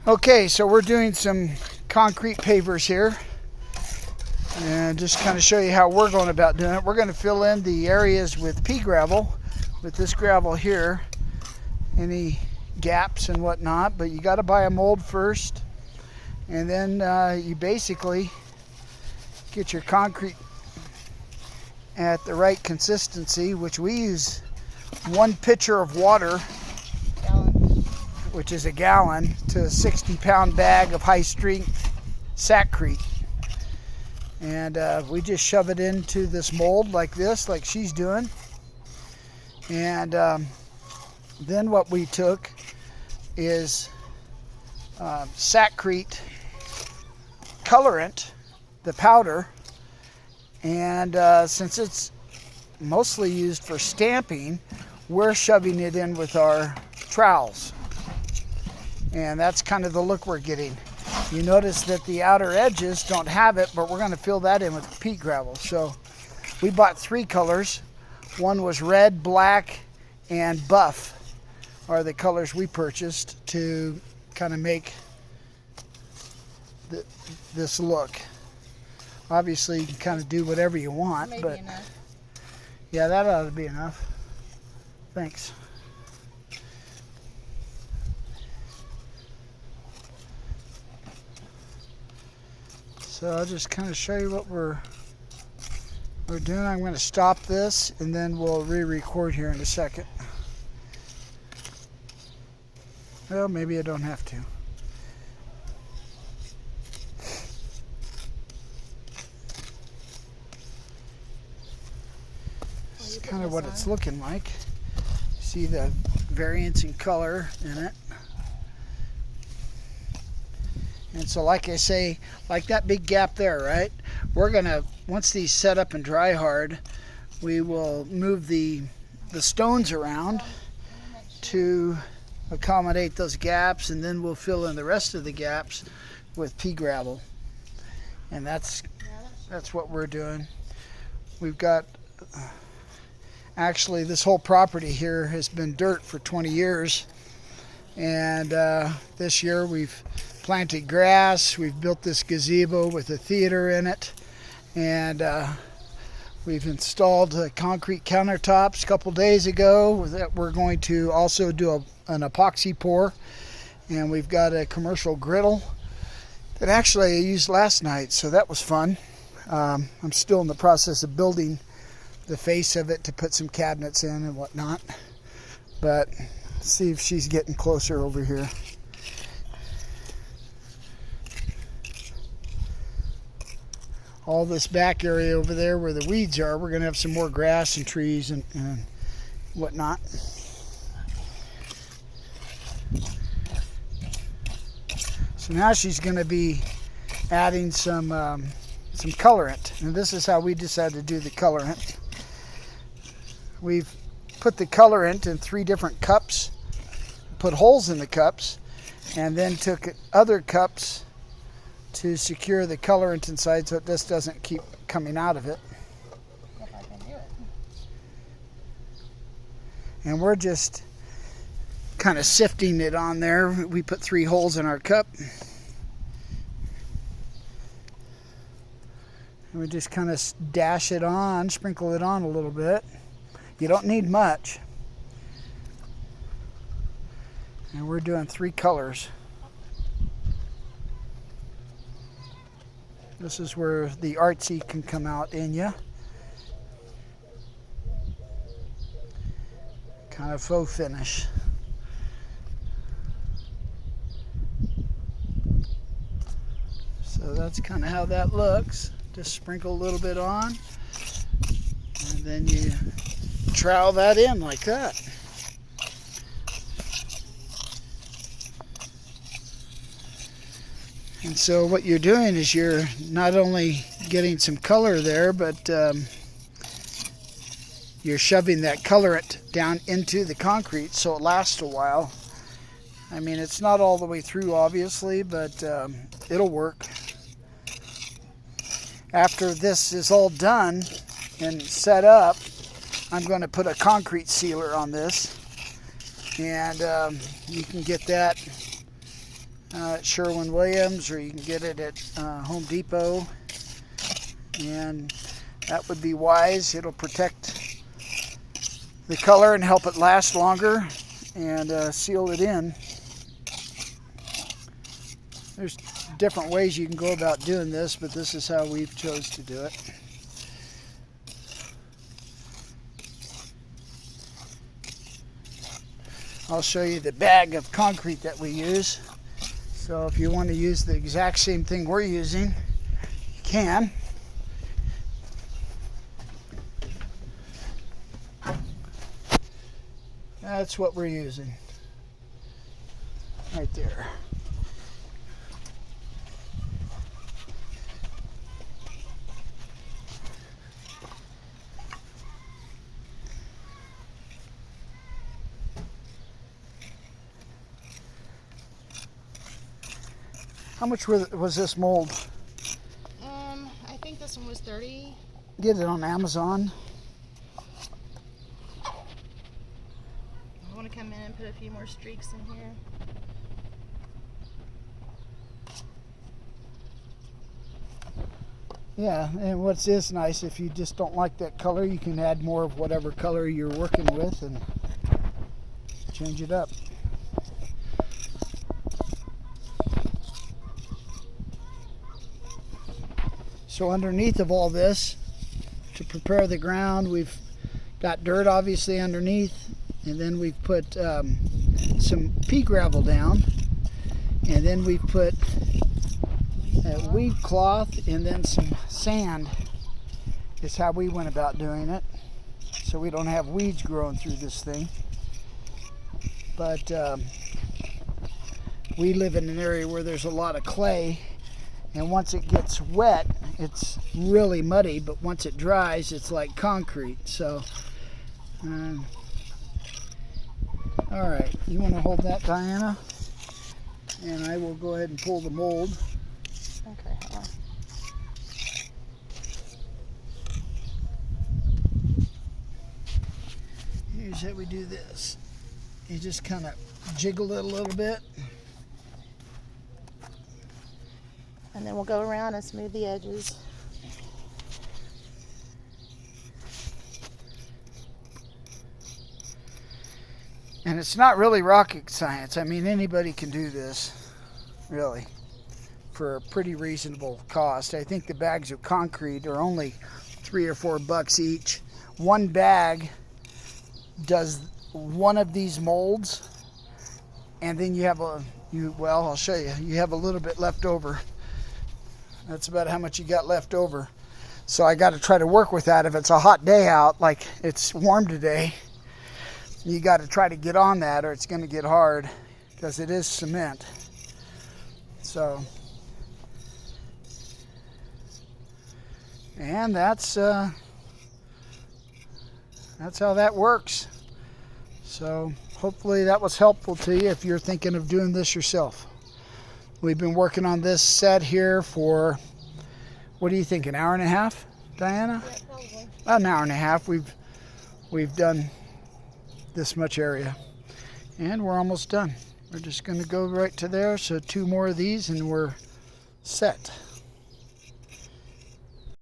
Okay, so we're doing some concrete pavers here, and just kind of show you how we're going about doing it. We're going to fill in the areas with pea gravel, with this gravel here, any gaps and whatnot, but you got to buy a mold first, and then you basically get your concrete at the right consistency, which we use 1 pitcher of water, which is a gallon, to a 60-pound bag of high-strength sackcrete. And we just shove it into this mold like this, like she's doing. And then what we took is sackcrete colorant, the powder, and since it's mostly used for stamping, we're shoving it in with our trowels. And that's kind of the look we're getting. You notice that the outer edges don't have it, but we're going to fill that in with peat gravel. So we bought 3 colors. One was red, black, and buff are the colors we purchased to kind of make this look. Obviously, you can kind of do whatever you want, but enough. Yeah, that ought to be enough. Thanks. So I'll just kind of show you what we're doing. I'm going to stop this, and then we'll re-record here in a second. Well, maybe I don't have to. This is kind of what it's looking like. See the variance in color in it. And so, like I say, like that big gap there, right? We're gonna, once these set up and dry hard, we will move the stones around to accommodate those gaps, and then we'll fill in the rest of the gaps with pea gravel. And that's what we're doing. We've got, actually this whole property here has been dirt for 20 years. And this year we've planted grass, we've built this gazebo with a theater in it, and we've installed concrete countertops a couple days ago that we're going to also do an epoxy pour. And we've got a commercial griddle that actually I used last night, so that was fun. I'm still in the process of building the face of it to put some cabinets in and whatnot, but let's see if she's getting closer over here. All this back area over there where the weeds are, we're going to have some more grass and trees and whatnot. So now she's going to be adding some colorant, and this is how we decided to do the colorant. We've put the colorant in 3 different cups, put holes in the cups, and then took other cups to secure the colorant inside so it just doesn't keep coming out of it. If I can do it. And we're just kind of sifting it on there. We put 3 holes in our cup. And we just kind of dash it on, sprinkle it on a little bit. You don't need much. And we're doing 3 colors. This is where the artsy can come out in you. Kind of faux finish. So that's kind of how that looks. Just sprinkle a little bit on, and then you trowel that in like that. And so what you're doing is you're not only getting some color there, but you're shoving that colorant down into the concrete so it lasts a while. I mean, it's not all the way through, obviously, but it'll work. After this is all done and set up, I'm going to put a concrete sealer on this, and you can get that at Sherwin-Williams, or you can get it at Home Depot, and that would be wise. It'll protect the color and help it last longer, and seal it in. There's different ways you can go about doing this, but this is how we've chose to do it. I'll show you the bag of concrete that we use. So if you want to use the exact same thing we're using, you can. That's what we're using. Right there. How much was this mold? I think this one was 30. Get it on Amazon. I want to come in and put a few more streaks in here. Yeah, and what's this nice, if you just don't like that color, you can add more of whatever color you're working with and change it up. So underneath of all this, to prepare the ground, we've got dirt obviously underneath, and then we've put some pea gravel down, and then we've put weed cloth, and then some sand is how we went about doing it, so we don't have weeds growing through this thing. But we live in an area where there's a lot of clay, and once it gets wet, it's really muddy, but once it dries, it's like concrete. So, all right, you want to hold that, Diana? And I will go ahead and pull the mold. Okay, hold on. Here's how we do this. You just kind of jiggle it a little bit. And then we'll go around and smooth the edges. And it's not really rocket science. I mean, anybody can do this, really, for a pretty reasonable cost. I think the bags of concrete are only $3 or $4 each. One bag does one of these molds, and then you have well, I'll show you. You have a little bit left over. That's about how much you got left over. So I got to try to work with that. If it's a hot day out, like it's warm today, you got to try to get on that, or it's going to get hard because it is cement. So, and that's how that works. So hopefully that was helpful to you if you're thinking of doing this yourself. We've been working on this set here for, what do you think, an hour and a half, Diana? Yeah, probably. About an hour and a half. We've done this much area, and we're almost done. We're just going to go right to there, so 2 more of these and we're set.